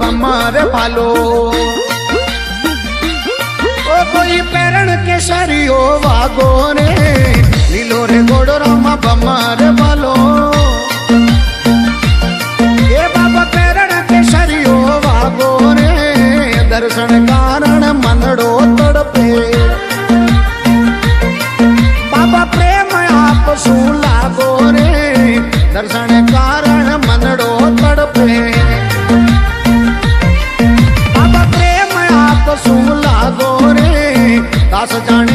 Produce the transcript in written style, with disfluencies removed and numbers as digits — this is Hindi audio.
भमर भालो ओ कोई पेरण के सरियो वागो रे लीलो रे गोडरो में भमर भालो ए बाबा पेरण के सरियो वागो रे दर्शन कारण मनड़ो तड़पे बाबा प्रेम आप सू लागो रे दर्शन कारण मनड़ो तड़पे बाबा प्रेम आप सू लागो रे दास जान